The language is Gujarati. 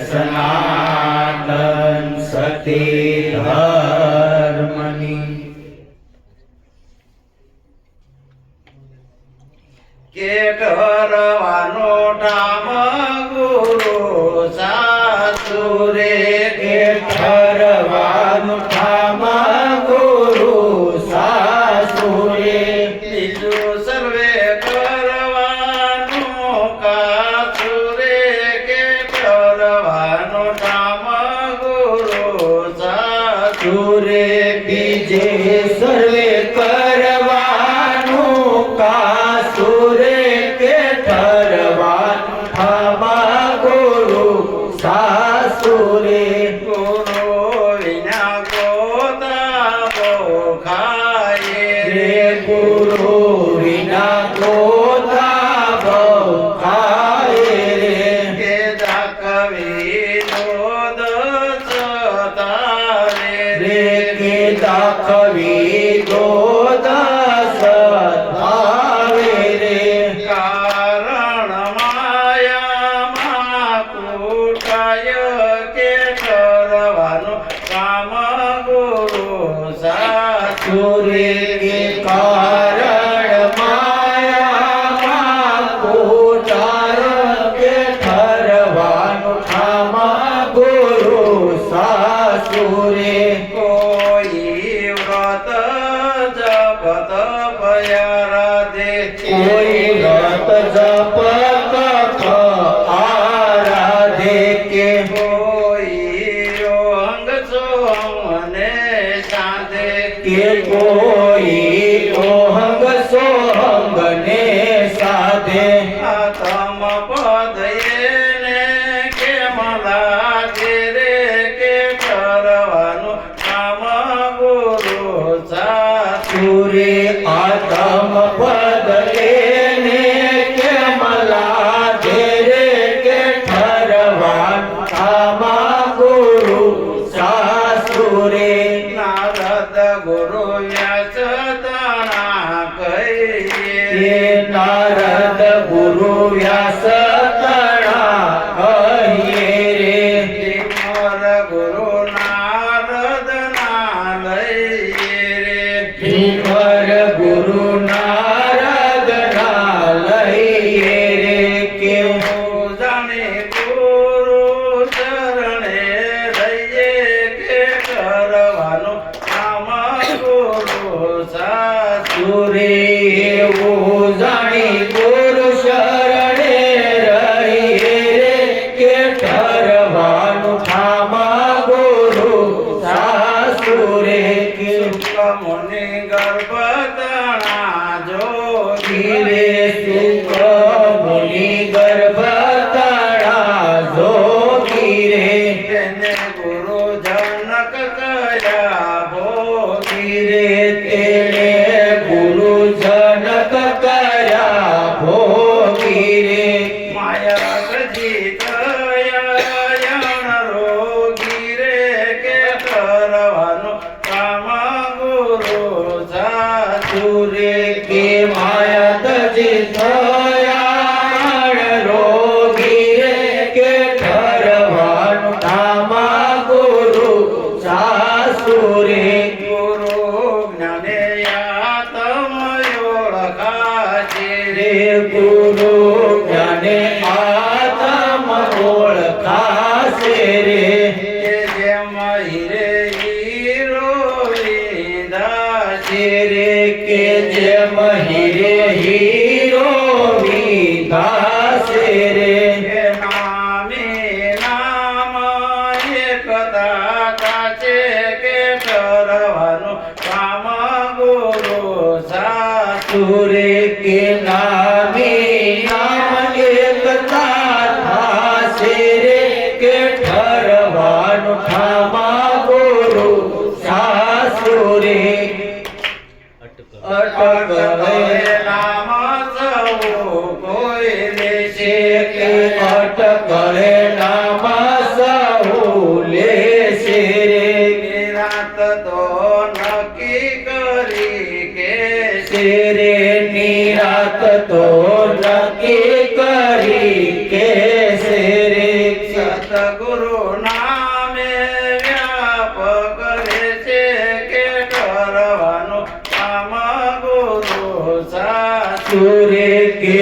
સનાતન સતી ધર્મની કે કરવાનો ઠામ ગુરુ સાસુરે કે કરવાનો ઠામ ગુરુ સાસુરે બીજું સર્વે કરવાનું કાસુરે કે કરવાનો ઠામ ગુરુ સાસુરે બીજે સર્વે કરવાનું કાસુરે કે ઠરવાનું ઠામ ગુરુ સાસુરે ગુરુ વિના ગોતા ખાય રે ગુરુ વિના ગોતા ખાય રે કે દાખવી દોદ સતારે રે કે દાખવી દોદ સતારે રે કારણ માયામાં કૂટાય કે કરવાનું કામ ગુરુ સાસુરે કે કારણ માયામાં કૂટાય કે ઠરવાનું કામ ગુરુ સાસુરે કોઈ વ્રત જપ તપ આરાધે કોઈ વ્રત જપ તપ આરાધે કે કોઈ અંગ સોમને સાધે કે કોઈ ઓહંગ સોહંગને સાધે આતમ પદ એને કે મલાજે રે કે કરવાનું કામ ગુરુ સાસુરે આતમ પદ એને કે મલાજે રે કે ઠરવાનું કામ ગુરુ સાસુરે નારદ ગુરુ વ્યાસ તણા કહીએ નારદ ગુરુ વ્યાસ તણા કહીએ રે મોર ગુરુ નારદ ના લઈએ રે મોર ગુરુ નારદ ના લઈએ રે કે જાણે ગુરુ ચરણે રહીએ કે કરવાનું કામ ગુરુ સાસુરે એવું જાણી ગુરુ શરણે રહીએ રે કે ઠરવાનું કામ ગુરુ સાસુરે કે મુનિ ગર્ભ તણા જોગી રે સુખ મુનિ ગર્ભ તણા જોગી રે તેને ગુરુ જનક કયા ભોગી રે તેને ગુરુ જનક કયા ભોગી રે માયા જીત રોગી રે કે કરવાનું કામ ગુરુ સાસુરે કે માયા જીત રોગી રે કે ઠરવાનું કામ ગુરુ સાસુરે ગુરુ જ્ઞાને આત્મ ઓળખાશે રે ગુરુ જ્ઞાને આત્મ ઓળખાશે રે કે જેમ હીરે હીરો વિદાશે રે કે જેમ હીરે હીરો વિદાશે રે કે નામે નામ એકતા કાચે કે કરવાનું કામ ગુરુ સાસુરે કે નામે નામ એકતા થાશે રે કે ઠરવાનું સદગુરુ નામે વ્યાપક રહેશે કે કરવાનું કામ ગુરુ સાચું સુરે કે